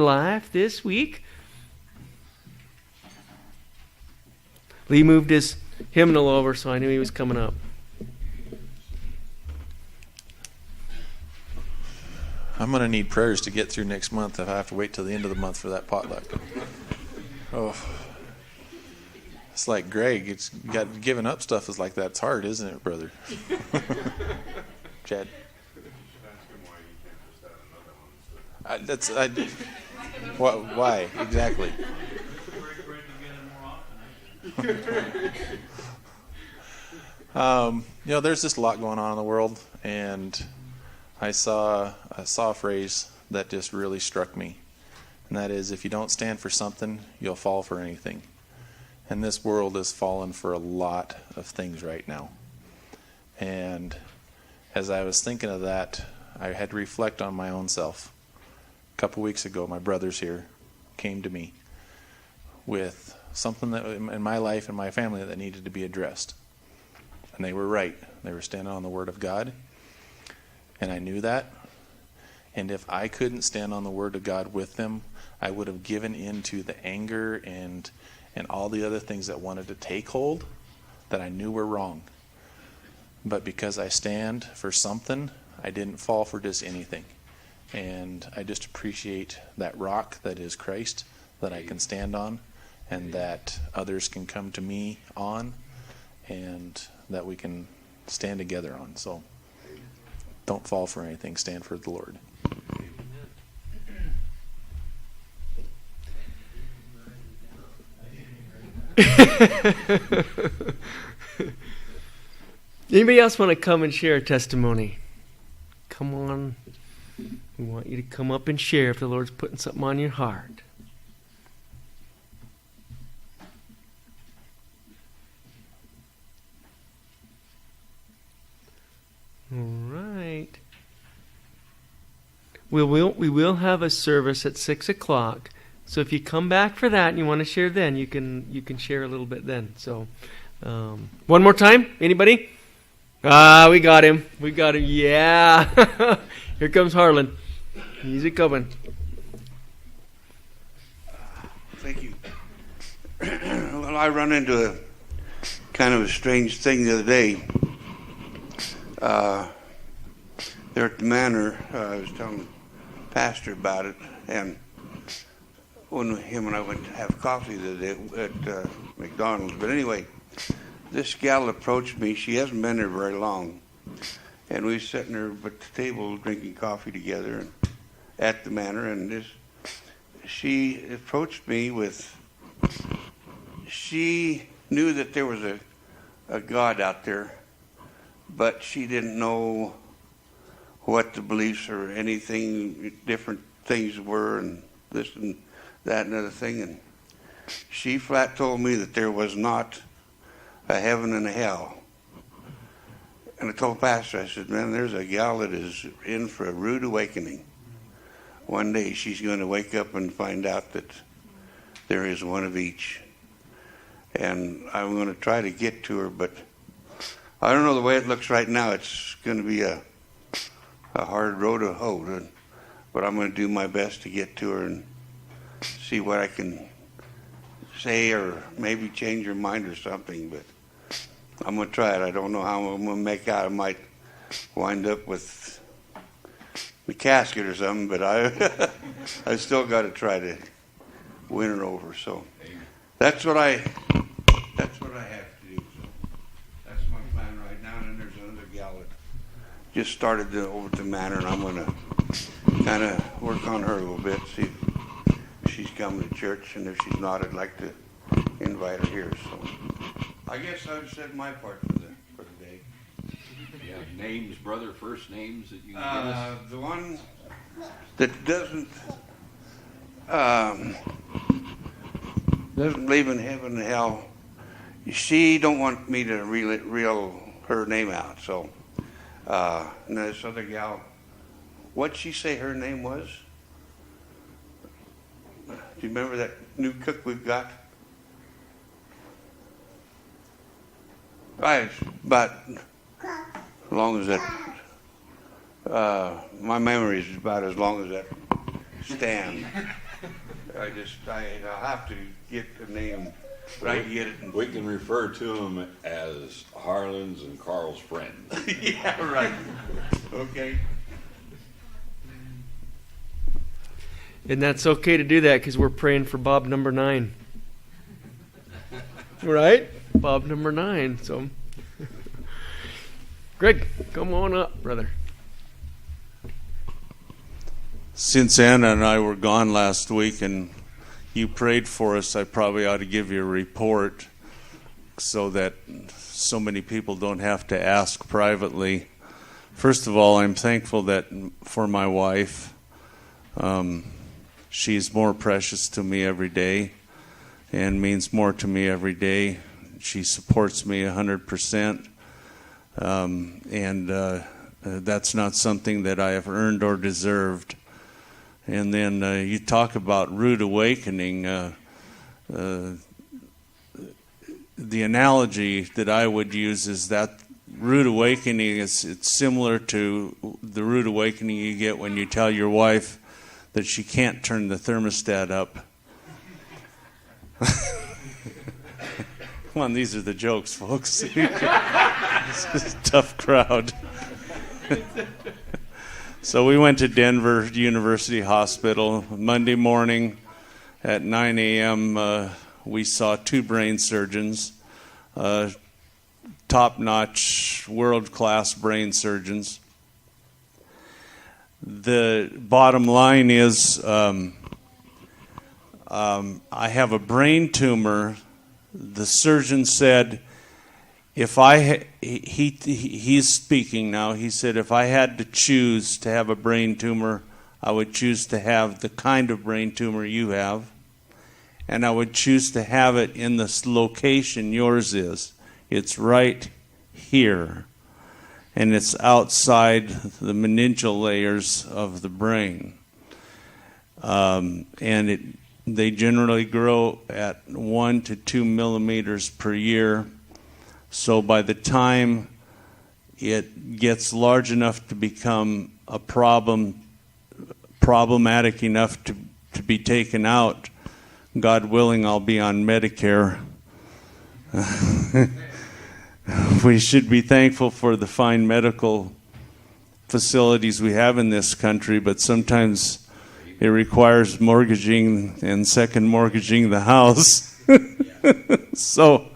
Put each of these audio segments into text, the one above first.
live this week. Lee moved his hymnal over, so I knew he was coming up. I'm going to need prayers to get through next month if I have to wait till the end of the month for that potluck. Oh, it's like Greg. It's got giving up stuff is like that. It's hard, isn't it, brother? Chad. Why exactly? There's just a lot going on in the world, and I saw a phrase that just really struck me, and that is, if you don't stand for something, you'll fall for anything. And this world is fallen for a lot of things right now. And as I was thinking of that, I had to reflect on my own self. A couple weeks ago, my brothers here came to me with something that in my life and my family that needed to be addressed. And they were right. They were standing on the Word of God. And I knew that. And if I couldn't stand on the Word of God with them, I would have given in to the anger and all the other things that wanted to take hold that I knew were wrong. But because I stand for something, I didn't fall for just anything. And I just appreciate that rock that is Christ that I can stand on, and that others can come to me on, and that we can stand together on. So don't fall for anything. Stand for the Lord. Anybody else want to come and share a testimony? Come on. We want you to come up and share if the Lord's putting something on your heart. All right. We will have a service at 6 o'clock. So if you come back for that and you want to share then, you can share a little bit then. So one more time, anybody? We got him. We got him. Yeah. Here comes Harlan. He's coming. Thank you. Well, I run into a kind of a strange thing the other day. There at the manor, I was telling the pastor about it, and when him and I went to have coffee the other day at McDonald's. But anyway, this gal approached me. She hasn't been there very long, and we were sitting there at the table drinking coffee together and at the manor, and she approached me with, she knew that there was a God out there, but she didn't know what the beliefs or anything, different things were, and this and that and other thing. And she flat told me that there was not a heaven and a hell. And I told Pastor, I said, man, there's a gal that is in for a rude awakening. One day she's going to wake up and find out that there is one of each. And I'm going to try to get to her, but I don't know, the way it looks right now, it's going to be a hard road to hoe. But I'm going to do my best to get to her and see what I can say, or maybe change her mind or something. But I'm going to try it. I don't know how I'm going to make out. I might wind up with the casket or something, but I still got to try to win her over. So that's what I have to do. So that's my plan right now. And then there's another gal that just started over at the manor, and I'm going to kind of work on her a little bit, see if she's coming to church, and if she's not, I'd like to invite her here. So I guess I've said my part for the day. Yeah, names, brother, first names that you can give us? The one that doesn't believe in heaven and hell, she don't want me to reel her name out. So, and this other gal, what'd she say her name was? Do you remember that new cook we've got? Right, but as long as that, my memory is about as long as that Stan. I'll have to get the name, but I can get it. We can refer to him as Harlan's and Carl's friend. Yeah, right. Okay. And that's okay to do that because we're praying for Bob number 9. Right? Bob number 9. So, Greg, come on up, brother. Since Anna and I were gone last week and you prayed for us, I probably ought to give you a report so that so many people don't have to ask privately. First of all, I'm thankful that for my wife. She's more precious to me every day and means more to me every day. She supports me 100%. That's not something that I have earned or deserved. And then you talk about rude awakening. The analogy that I would use is that rude awakening it's similar to the rude awakening you get when you tell your wife that she can't turn the thermostat up. Come on, these are the jokes, folks. This is a tough crowd. So we went to Denver University Hospital. Monday morning at 9 a.m., we saw 2 brain surgeons, top-notch, world-class brain surgeons. The bottom line is I have a brain tumor. The surgeon said, he's speaking now, he said, if I had to choose to have a brain tumor, I would choose to have the kind of brain tumor you have, and I would choose to have it in the location yours is. It's right here, and it's outside the meningeal layers of the brain. They generally grow at 1 to 2 millimeters per year. So by the time it gets large enough to become a problematic enough to be taken out, God willing, I'll be on Medicare. We should be thankful for the fine medical facilities we have in this country, but sometimes it requires mortgaging and second mortgaging the house. So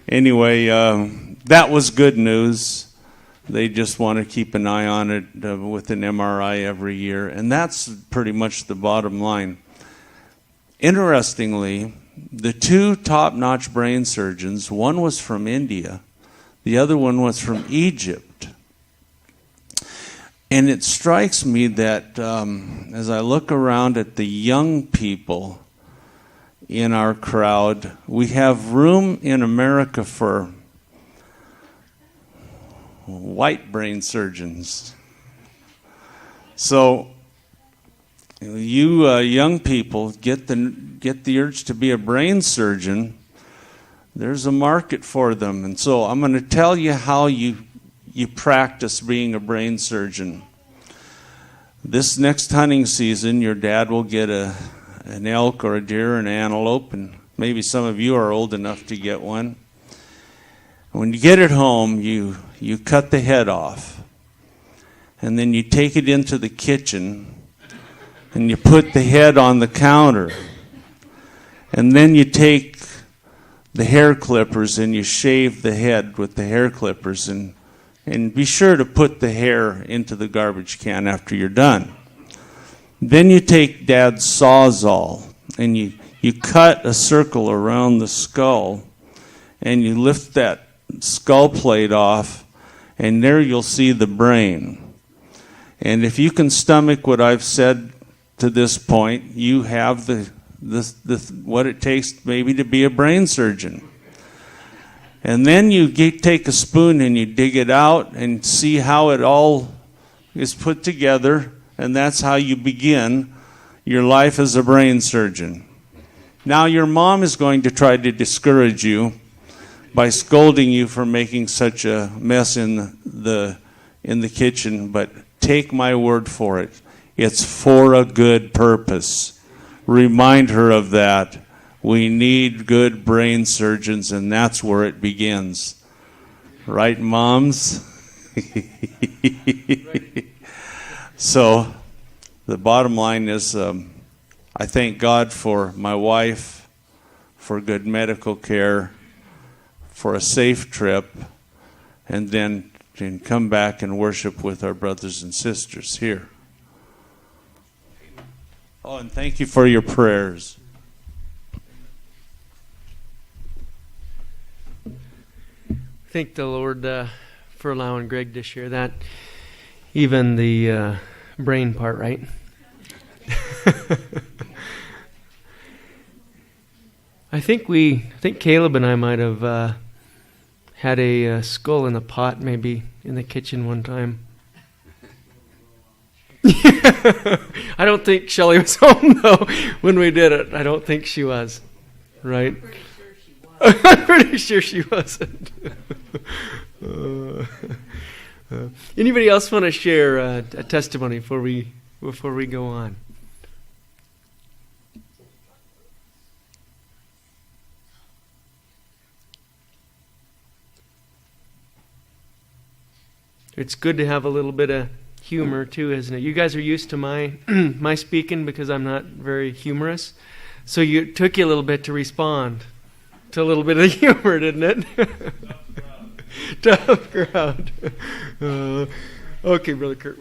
anyway, that was good news. They just want to keep an eye on it with an MRI every year, and that's pretty much the bottom line. Interestingly, the 2 top-notch brain surgeons, one was from India, the other one was from Egypt. And it strikes me that as I look around at the young people in our crowd, we have room in America for white brain surgeons. So you young people get the urge to be a brain surgeon. There's a market for them. And so I'm going to tell you how you practice being a brain surgeon. This next hunting season, your dad will get an elk or a deer or an antelope, and maybe some of you are old enough to get one. When you get it home, you cut the head off, and then you take it into the kitchen, and you put the head on the counter, and then you take the hair clippers and you shave the head with the hair clippers, and be sure to put the hair into the garbage can after you're done. Then you take Dad's Sawzall and you cut a circle around the skull, and you lift that skull plate off, and there you'll see the brain. And if you can stomach what I've said to this point, you have the what it takes maybe to be a brain surgeon. And then you take a spoon and you dig it out and see how it all is put together, and that's how you begin your life as a brain surgeon. Now your mom is going to try to discourage you by scolding you for making such a mess in the kitchen, but take my word for it. It's for a good purpose. Remind her of that. We need good brain surgeons, and that's where it begins. Right, moms? So, the bottom line is, I thank God for my wife, for good medical care, for a safe trip, and then can come back and worship with our brothers and sisters here. Oh, and thank you for your prayers. Thank the Lord for allowing Greg to share that. Even the brain part, right? I think Caleb and I might have had a skull in a pot maybe in the kitchen one time. I don't think Shelley was home though when we did it. I don't think she was, right? I'm pretty sure she wasn't. Anybody else want to share a testimony before we go on? It's good to have a little bit of humor too, isn't it? You guys are used to my my speaking because I'm not very humorous, so it took you a little bit to respond to a little bit of humor, didn't it? Tough crowd. Okay, Brother Kurt.